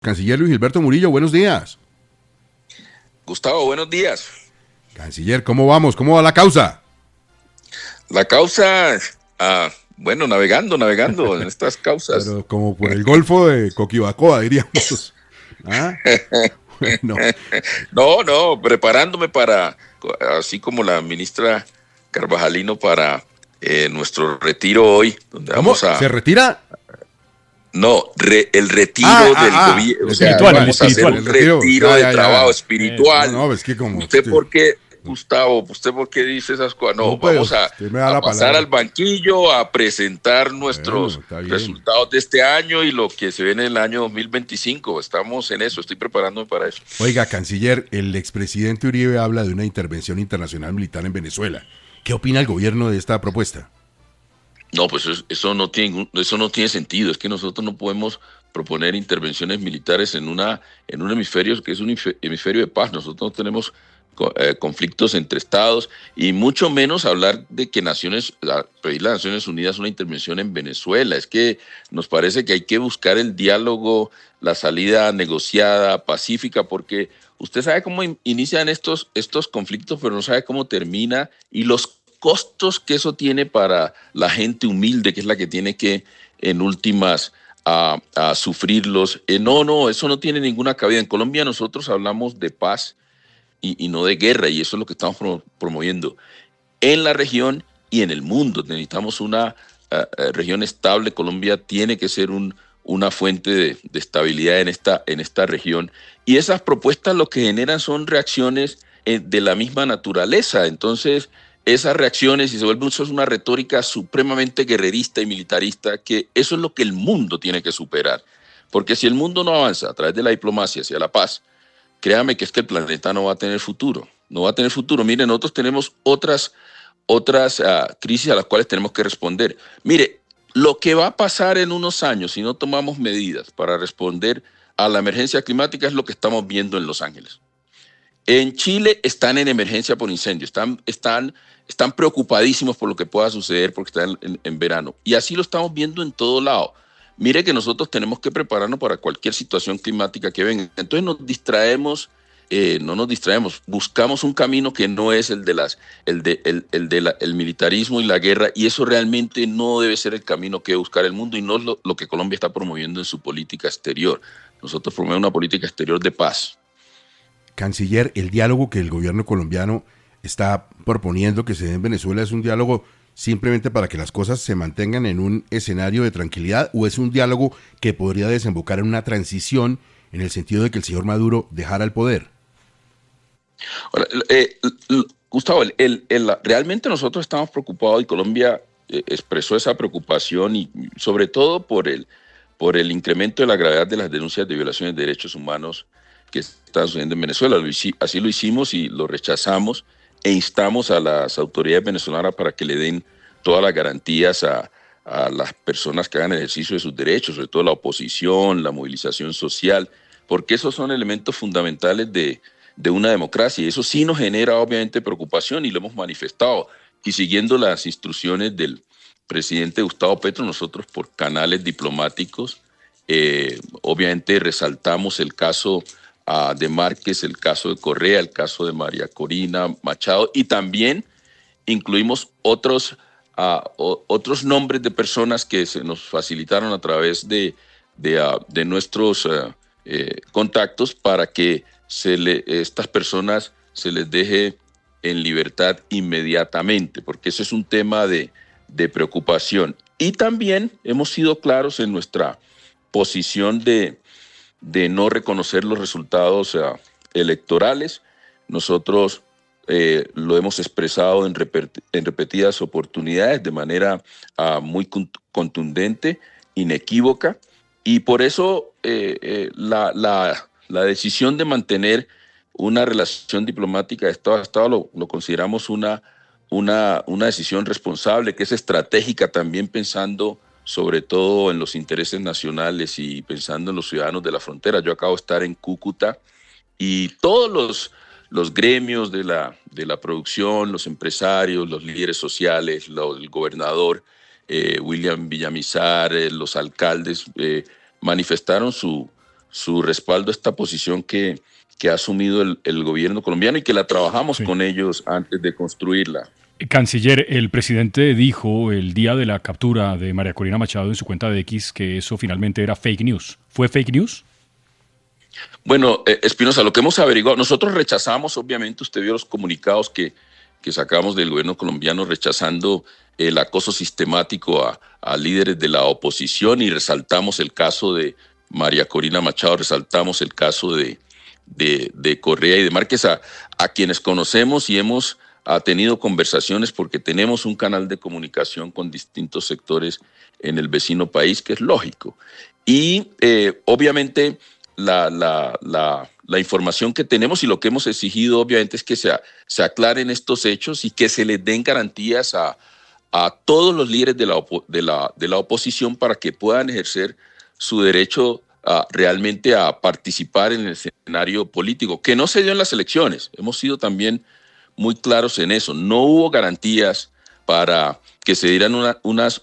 Canciller Luis Gilberto Murillo, buenos días. Gustavo, buenos días. Canciller, ¿cómo vamos? ¿Cómo va la causa? La causa, bueno, navegando en estas causas. Pero como por el Golfo de Coquibacoa, diríamos. ¿Ah? Bueno, No, preparándome para, así como la ministra Carvajalino, para nuestro retiro hoy, donde ¿cómo? vamos a... ¿Se retira? No, el retiro del gobierno, El o sea, espiritual, vamos a hacer el un retiro. retiro Ya, de ya, trabajo ya. No, espiritual. no, es que como ¿Usted por qué, Gustavo, usted por qué dice esas cosas? No, no, pues vamos usted me da a la pasar al palabra. banquillo, a presentar Bueno, nuestros está bien. resultados de este año y lo que se viene en el año 2025. Estamos en eso, estoy preparándome para eso. Oiga, canciller, el expresidente Uribe habla de una intervención internacional militar en Venezuela. ¿Qué opina el gobierno de esta propuesta? No, pues eso no tiene sentido. Es que nosotros no podemos proponer intervenciones militares en un hemisferio que es un hemisferio de paz. Nosotros no tenemos conflictos entre estados y mucho menos hablar de que pedirle a Naciones Unidas una intervención en Venezuela. Es que nos parece que hay que buscar el diálogo, la salida negociada, pacífica, porque usted sabe cómo inician estos conflictos, pero no sabe cómo termina y los costos que eso tiene para la gente humilde, que es la que tiene que, en últimas, a sufrirlos. No, eso no tiene ninguna cabida. En Colombia nosotros hablamos de paz y no de guerra, y eso es lo que estamos promoviendo en la región y en el mundo. Necesitamos una región estable. Colombia tiene que ser una fuente de estabilidad en esta región. Y esas propuestas lo que generan son reacciones de la misma naturaleza. Entonces, esas reacciones, y se vuelve eso es una retórica supremamente guerrerista y militarista, que eso es lo que el mundo tiene que superar. Porque si el mundo no avanza a través de la diplomacia hacia la paz, créame que es que el planeta no va a tener futuro. No va a tener futuro. Miren, nosotros tenemos otras crisis a las cuales tenemos que responder. Mire, lo que va a pasar en unos años si no tomamos medidas para responder a la emergencia climática es lo que estamos viendo en Los Ángeles. En Chile están en emergencia por incendio, están preocupadísimos por lo que pueda suceder porque están en verano. Y así lo estamos viendo en todo lado. Mire que nosotros tenemos que prepararnos para cualquier situación climática que venga. Entonces no nos distraemos, buscamos un camino que no es el militarismo y la guerra, y eso realmente no debe ser el camino que debe buscar el mundo y no es lo que Colombia está promoviendo en su política exterior. Nosotros promovemos una política exterior de paz. Canciller, el diálogo que el gobierno colombiano está proponiendo que se dé en Venezuela es un diálogo simplemente para que las cosas se mantengan en un escenario de tranquilidad o es un diálogo que podría desembocar en una transición en el sentido de que el señor Maduro dejara el poder. Ahora, Gustavo, realmente nosotros estamos preocupados y Colombia expresó esa preocupación y sobre todo por el incremento de la gravedad de las denuncias de violaciones de derechos humanos que están sucediendo en Venezuela. Así lo hicimos y lo rechazamos e instamos a las autoridades venezolanas para que le den todas las garantías a las personas que hagan ejercicio de sus derechos, sobre todo la oposición, la movilización social, porque esos son elementos fundamentales de una democracia y eso sí nos genera obviamente preocupación y lo hemos manifestado. Y siguiendo las instrucciones del presidente Gustavo Petro, nosotros por canales diplomáticos, obviamente resaltamos el caso de Márquez, el caso de Correa, el caso de María Corina Machado y también incluimos otros nombres de personas que se nos facilitaron a través de nuestros contactos para que estas personas se les deje en libertad inmediatamente, porque ese es un tema de preocupación. Y también hemos sido claros en nuestra posición de no reconocer los resultados electorales. Nosotros lo hemos expresado en repetidas oportunidades de manera muy contundente, inequívoca, y por eso la decisión de mantener una relación diplomática de Estado a Estado lo consideramos una decisión responsable, que es estratégica también pensando sobre todo en los intereses nacionales y pensando en los ciudadanos de la frontera. Yo acabo de estar en Cúcuta y todos los gremios de la producción, los empresarios, los líderes sociales, el gobernador William Villamizar, los alcaldes, manifestaron su respaldo a esta posición que ha asumido el gobierno colombiano y que la trabajamos con ellos antes de construirla. Canciller, el presidente dijo el día de la captura de María Corina Machado en su cuenta de X que eso finalmente era fake news. ¿Fue fake news? Bueno, Espinosa, lo que hemos averiguado, nosotros rechazamos, obviamente, usted vio los comunicados que sacamos del gobierno colombiano rechazando el acoso sistemático a líderes de la oposición, y resaltamos el caso de María Corina Machado, resaltamos el caso de Correa y de Márquez, a quienes conocemos y hemos tenido conversaciones porque tenemos un canal de comunicación con distintos sectores en el vecino país, que es lógico. Y obviamente la información que tenemos y lo que hemos exigido obviamente es que se aclaren estos hechos y que se les den garantías a todos los líderes de la oposición para que puedan ejercer su derecho realmente a participar en el escenario político, que no se dio en las elecciones. Hemos sido también muy claros en eso. No hubo garantías para que se dieran unas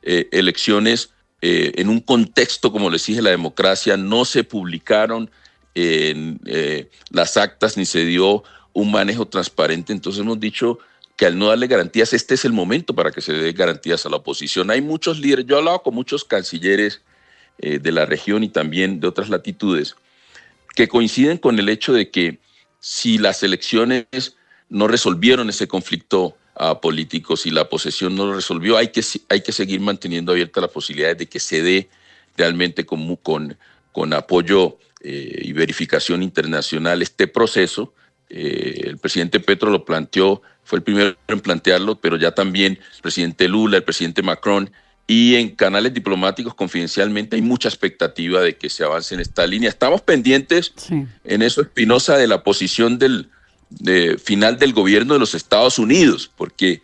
elecciones en un contexto, como les dije, la democracia. No se publicaron las actas ni se dio un manejo transparente. Entonces hemos dicho que al no darle garantías, este es el momento para que se dé garantías a la oposición. Hay muchos líderes, yo he hablado con muchos cancilleres de la región y también de otras latitudes, que coinciden con el hecho de que si las elecciones no resolvieron ese conflicto político, si la posesión no lo resolvió, hay que seguir manteniendo abierta la posibilidad de que se dé realmente con apoyo y verificación internacional este proceso. El presidente Petro lo planteó, fue el primero en plantearlo, pero ya también el presidente Lula, el presidente Macron, y en canales diplomáticos confidencialmente hay mucha expectativa de que se avance en esta línea. Estamos pendientes en eso, Espinosa, de la posición final del gobierno de los Estados Unidos, porque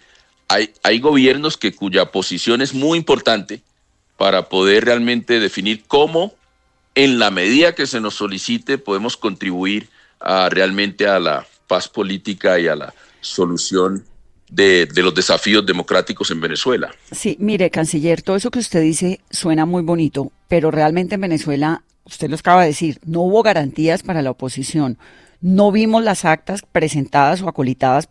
hay gobiernos cuya posición es muy importante para poder realmente definir cómo, en la medida que se nos solicite, podemos contribuir realmente a la paz política y a la solución de los desafíos democráticos en Venezuela. Sí, mire, canciller, todo eso que usted dice suena muy bonito, pero realmente en Venezuela, usted lo acaba de decir, no hubo garantías para la oposición. No vimos las actas presentadas o acolitadas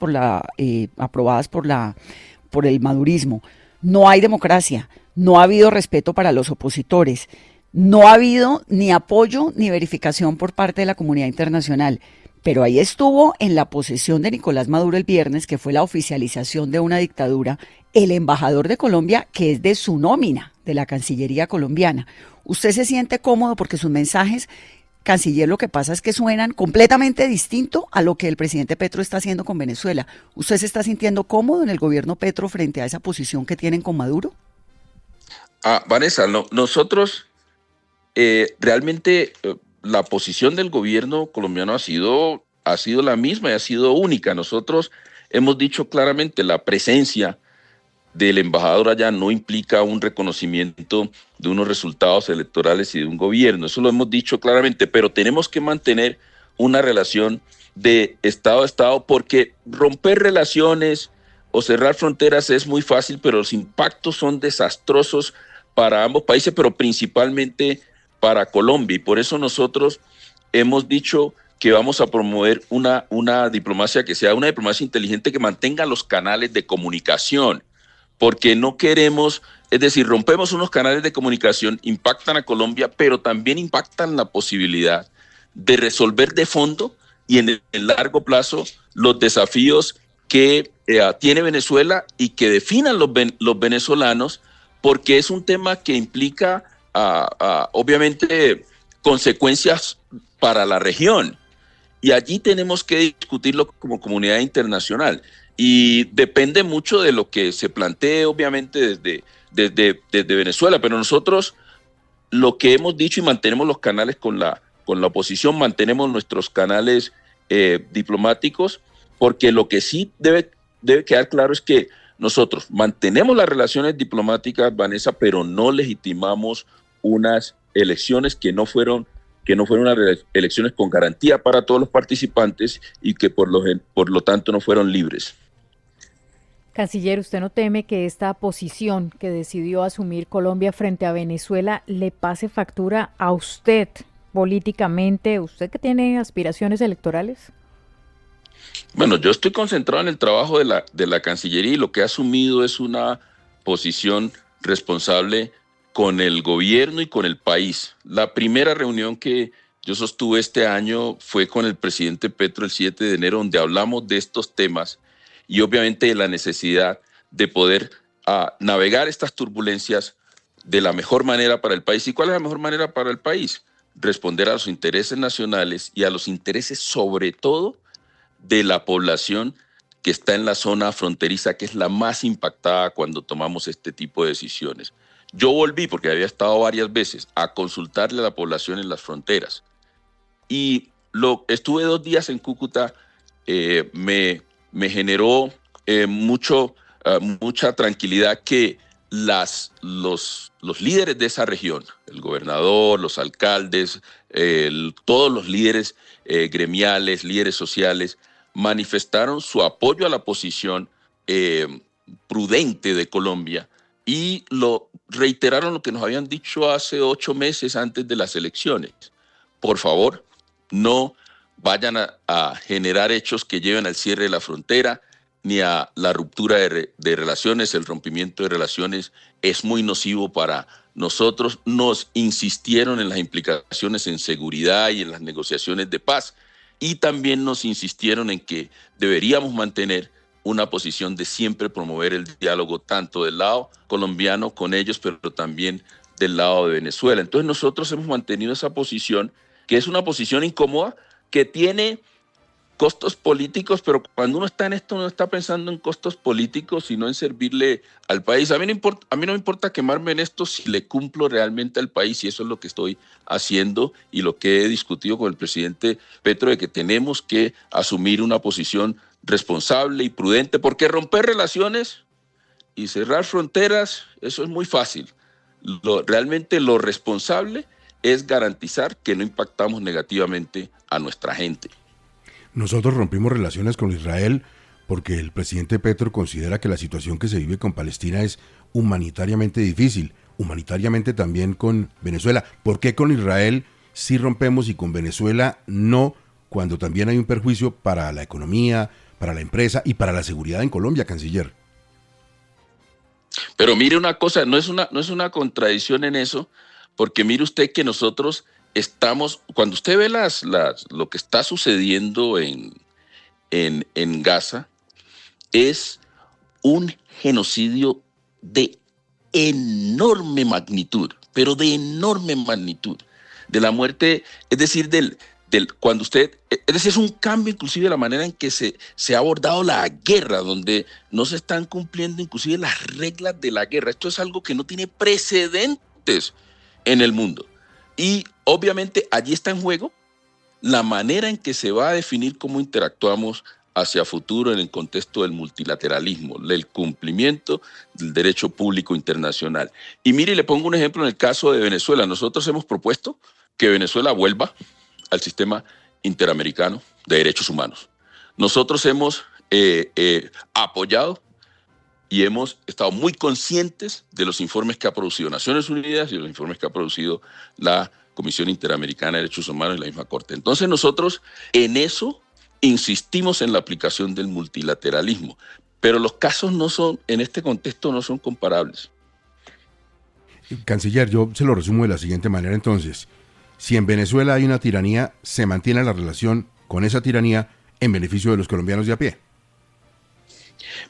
aprobadas por el madurismo. No hay democracia, no ha habido respeto para los opositores, no ha habido ni apoyo ni verificación por parte de la comunidad internacional. Pero ahí estuvo en la posesión de Nicolás Maduro el viernes, que fue la oficialización de una dictadura, el embajador de Colombia, que es de su nómina, de la Cancillería colombiana. ¿Usted se siente cómodo? Porque sus mensajes, canciller, lo que pasa es que suenan completamente distinto a lo que el presidente Petro está haciendo con Venezuela. ¿Usted se está sintiendo cómodo en el gobierno Petro frente a esa posición que tienen con Maduro? Vanessa, nosotros realmente la posición del gobierno colombiano ha sido la misma y ha sido única. Nosotros hemos dicho claramente la presencia del embajador allá no implica un reconocimiento de unos resultados electorales y de un gobierno. Eso lo hemos dicho claramente, pero tenemos que mantener una relación de Estado a Estado, porque romper relaciones o cerrar fronteras es muy fácil, pero los impactos son desastrosos para ambos países, pero principalmente para Colombia. Y por eso nosotros hemos dicho que vamos a promover una diplomacia que sea una diplomacia inteligente, que mantenga los canales de comunicación, porque no queremos, es decir, rompemos unos canales de comunicación, impactan a Colombia, pero también impactan la posibilidad de resolver de fondo y en el largo plazo los desafíos que tiene Venezuela y que definan los venezolanos, porque es un tema que implica obviamente consecuencias para la región, y allí tenemos que discutirlo como comunidad internacional, y depende mucho de lo que se plantee obviamente desde Venezuela, pero nosotros lo que hemos dicho, y mantenemos los canales con la oposición, mantenemos nuestros canales diplomáticos, porque lo que sí debe quedar claro es que nosotros mantenemos las relaciones diplomáticas, Vanessa, pero no legitimamos unas elecciones que no fueron unas elecciones con garantía para todos los participantes y que por lo tanto no fueron libres. Canciller, ¿usted no teme que esta posición que decidió asumir Colombia frente a Venezuela le pase factura a usted políticamente? ¿Usted que tiene aspiraciones electorales? Bueno, yo estoy concentrado en el trabajo de la Cancillería y lo que he asumido es una posición responsable con el gobierno y con el país. La primera reunión que yo sostuve este año fue con el presidente Petro el 7 de enero, donde hablamos de estos temas y obviamente de la necesidad de poder navegar estas turbulencias de la mejor manera para el país. ¿Y cuál es la mejor manera para el país? Responder a los intereses nacionales y a los intereses sobre todo de la población que está en la zona fronteriza, que es la más impactada cuando tomamos este tipo de decisiones. Yo volví, porque había estado varias veces, a consultarle a la población en las fronteras. Y estuve 2 días en Cúcuta, me generó mucha tranquilidad que los líderes de esa región, el gobernador, los alcaldes, todos los líderes gremiales, líderes sociales, manifestaron su apoyo a la posición prudente de Colombia y reiteraron lo que nos habían dicho hace 8 meses antes de las elecciones. Por favor, no vayan a generar hechos que lleven al cierre de la frontera ni a la ruptura de relaciones. El rompimiento de relaciones es muy nocivo para nosotros. Nos insistieron en las implicaciones en seguridad y en las negociaciones de paz. Y también nos insistieron en que deberíamos mantener una posición de siempre promover el diálogo tanto del lado colombiano con ellos, pero también del lado de Venezuela. Entonces nosotros hemos mantenido esa posición, que es una posición incómoda, que tiene costos políticos, pero cuando uno está en esto no está pensando en costos políticos, sino en servirle al país. A mí no me importa quemarme en esto si le cumplo realmente al país, y eso es lo que estoy haciendo y lo que he discutido con el presidente Petro, de que tenemos que asumir una posición responsable y prudente, porque romper relaciones y cerrar fronteras, eso es muy fácil. Realmente lo responsable es garantizar que no impactamos negativamente a nuestra gente. Nosotros rompimos relaciones con Israel porque el presidente Petro considera que la situación que se vive con Palestina es humanitariamente difícil, humanitariamente también con Venezuela. ¿Por qué con Israel sí rompemos y con Venezuela no, cuando también hay un perjuicio para la economía, para la empresa y para la seguridad en Colombia, canciller? Pero mire una cosa, no es una contradicción en eso, porque mire usted que nosotros estamos, cuando usted ve lo que está sucediendo en Gaza, es un genocidio de enorme magnitud, pero de enorme magnitud, de la muerte, es decir, cuando usted, es decir, es un cambio inclusive de la manera en que se ha abordado la guerra, donde no se están cumpliendo inclusive las reglas de la guerra. Esto es algo que no tiene precedentes en el mundo. Y obviamente allí está en juego la manera en que se va a definir cómo interactuamos hacia futuro en el contexto del multilateralismo, el cumplimiento del derecho público internacional. Y mire, le pongo un ejemplo en el caso de Venezuela. Nosotros hemos propuesto que Venezuela vuelva al sistema interamericano de derechos humanos. Nosotros hemos apoyado y hemos estado muy conscientes de los informes que ha producido Naciones Unidas y los informes que ha producido la Comisión Interamericana de Derechos Humanos y la misma Corte. Entonces nosotros en eso insistimos en la aplicación del multilateralismo, pero los casos en este contexto no son comparables. Canciller, yo se lo resumo de la siguiente manera entonces. Si en Venezuela hay una tiranía, se mantiene la relación con esa tiranía en beneficio de los colombianos de a pie.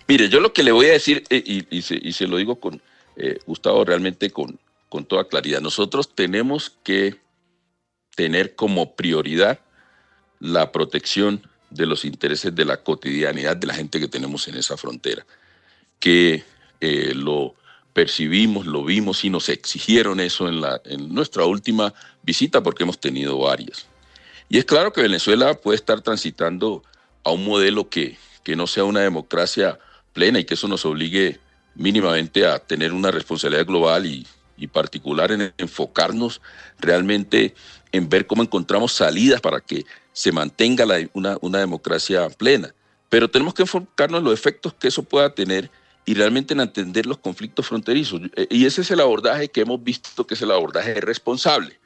Mire, yo lo que le voy a decir, y se lo digo con Gustavo, realmente con toda claridad, nosotros tenemos que tener como prioridad la protección de los intereses de la cotidianidad de la gente que tenemos en esa frontera, que lo percibimos, lo vimos y nos exigieron eso en nuestra última visita, porque hemos tenido varias. Y es claro que Venezuela puede estar transitando a un modelo que no sea una democracia plena y que eso nos obligue mínimamente a tener una responsabilidad global y particular en enfocarnos realmente en ver cómo encontramos salidas para que se mantenga una democracia plena. Pero tenemos que enfocarnos en los efectos que eso pueda tener y realmente en entender los conflictos fronterizos. Y ese es el abordaje que hemos visto que es el abordaje responsable.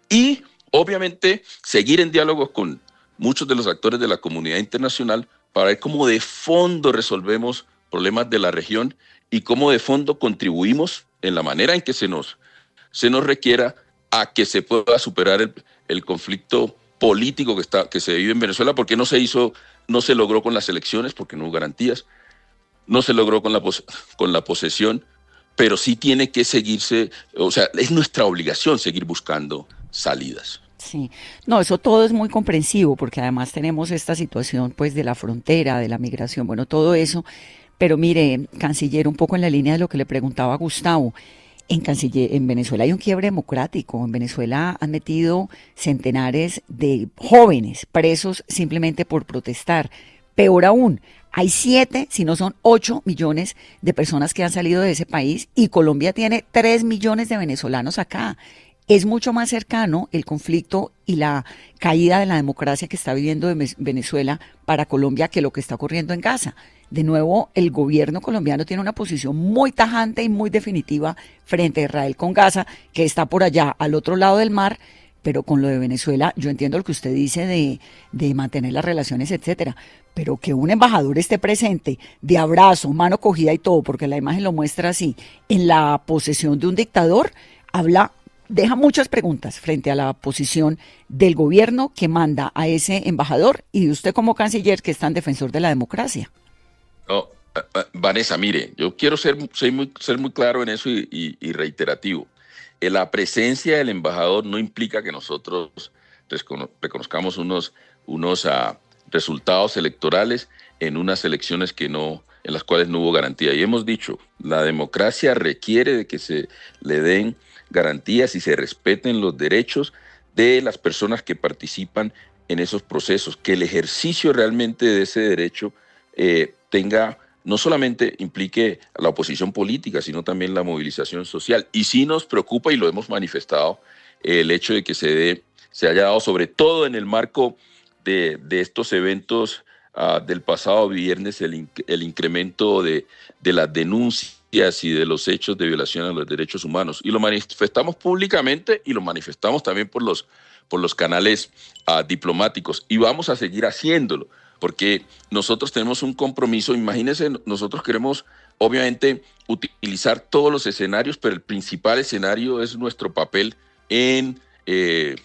Y Obviamente, seguir en diálogo con muchos de los actores de la comunidad internacional para ver cómo de fondo resolvemos problemas de la región y cómo de fondo contribuimos en la manera en que se nos requiera a que se pueda superar el conflicto político que se vive en Venezuela, porque no se logró con las elecciones, porque no hubo garantías, no se logró con la posesión, pero sí tiene que seguirse, o sea, es nuestra obligación seguir buscando salidas. Sí, no, eso todo es muy comprensivo porque además tenemos esta situación pues de la frontera, de la migración, bueno, todo eso, pero mire, canciller, un poco en la línea de lo que le preguntaba Gustavo, en Venezuela hay un quiebre democrático, en Venezuela han metido centenares de jóvenes presos simplemente por protestar, peor aún, hay 7, si no son 8 millones de personas que han salido de ese país y Colombia tiene 3 millones de venezolanos acá. Es mucho más cercano el conflicto y la caída de la democracia que está viviendo Venezuela para Colombia que lo que está ocurriendo en Gaza. De nuevo, el gobierno colombiano tiene una posición muy tajante y muy definitiva frente a Israel con Gaza, que está por allá, al otro lado del mar, pero con lo de Venezuela, yo entiendo lo que usted dice de mantener las relaciones, etcétera, pero que un embajador esté presente, de abrazo, mano cogida y todo, porque la imagen lo muestra así, en la posesión de un dictador, deja muchas preguntas frente a la posición del gobierno que manda a ese embajador y de usted como canciller que es tan defensor de la democracia. No, Vanessa, mire, yo quiero ser muy claro en eso y reiterativo. La presencia del embajador no implica que nosotros reconozcamos unos resultados electorales en unas elecciones en las cuales no hubo garantía. Y hemos dicho, la democracia requiere de que se le den garantías y se respeten los derechos de las personas que participan en esos procesos, que el ejercicio realmente de ese derecho no solamente implique a la oposición política, sino también la movilización social. Y sí nos preocupa, y lo hemos manifestado, el hecho de que se haya dado, sobre todo en el marco de estos eventos del pasado viernes, el incremento de las denuncias y de los hechos de violación a los derechos humanos. Y lo manifestamos públicamente y lo manifestamos también por los canales diplomáticos. Y vamos a seguir haciéndolo, porque nosotros tenemos un compromiso. Imagínense, nosotros queremos obviamente utilizar todos los escenarios, pero el principal escenario es nuestro papel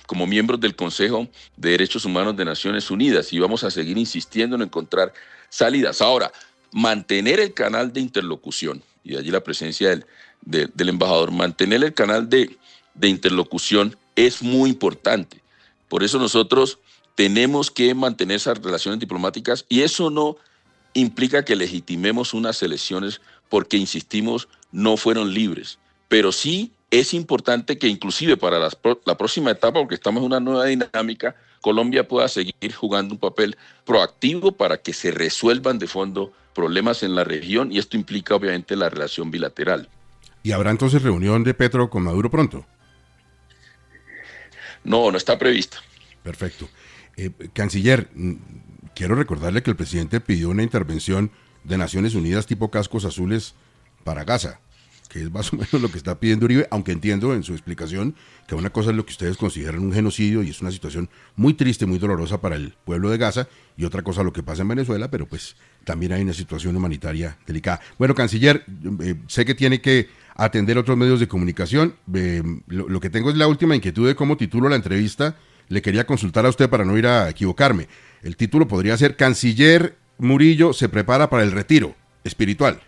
como miembros del Consejo de Derechos Humanos de Naciones Unidas, y vamos a seguir insistiendo en encontrar salidas. Ahora, mantener el canal de interlocución, y de allí la presencia del embajador, mantener el canal de interlocución es muy importante. Por eso nosotros tenemos que mantener esas relaciones diplomáticas, y eso no implica que legitimemos unas elecciones porque, insistimos, no fueron libres. Pero sí es importante que inclusive para la próxima etapa, porque estamos en una nueva dinámica, Colombia pueda seguir jugando un papel proactivo para que se resuelvan de fondo problemas en la región, y esto implica obviamente la relación bilateral. ¿Y habrá entonces reunión de Petro con Maduro pronto? No está prevista. Perfecto. Canciller, quiero recordarle que el presidente pidió una intervención de Naciones Unidas tipo cascos azules para Gaza, que es más o menos lo que está pidiendo Uribe, aunque entiendo en su explicación que una cosa es lo que ustedes consideran un genocidio y es una situación muy triste, muy dolorosa para el pueblo de Gaza, y otra cosa lo que pasa en Venezuela, pero pues también hay una situación humanitaria delicada. Bueno, canciller, sé que tiene que atender otros medios de comunicación. Lo que tengo es la última inquietud de cómo titulo la entrevista. Le quería consultar a usted para no ir a equivocarme. El título podría ser: Canciller Murillo se prepara para el retiro espiritual.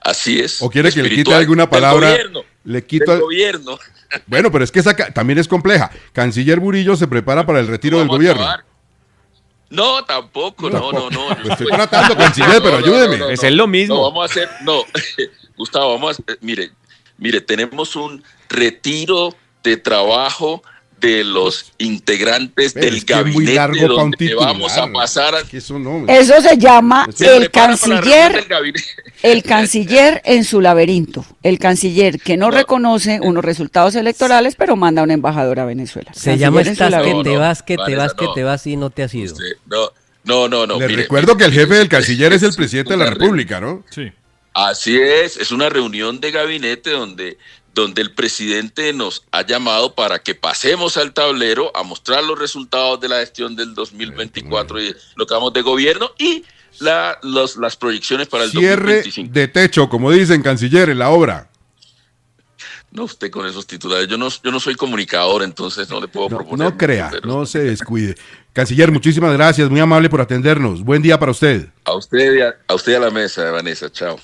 Así es. ¿O quiere que le quite alguna palabra? Le quito el gobierno. Bueno, pero es que esa también es compleja. Canciller Murillo se prepara para el retiro del gobierno. No, tampoco, no. Pues estoy tratando, canciller, pero ayúdeme. Es lo mismo. No, vamos a hacer, Gustavo, mire, tenemos un retiro de trabajo de los integrantes del gabinete donde vamos a pasar eso se llama el canciller en su laberinto, el canciller que no reconoce unos resultados electorales pero manda a un embajador a Venezuela. Se llama estás que te vas y no te has ido. No. Le recuerdo que el jefe del canciller es el presidente de la República, ¿no? Sí. Así es una reunión de gabinete donde donde el presidente nos ha llamado para que pasemos al tablero a mostrar los resultados de la gestión del 2024 y lo que vamos de gobierno y las proyecciones para el Cierre 2025. de techo, como dicen, canciller, en la obra. No, usted con esos titulares. Yo no soy comunicador, entonces no le puedo proponer. No crea, no se descuide. Canciller, muchísimas gracias, muy amable por atendernos. Buen día para usted. A usted y a la mesa, Vanessa. Chao.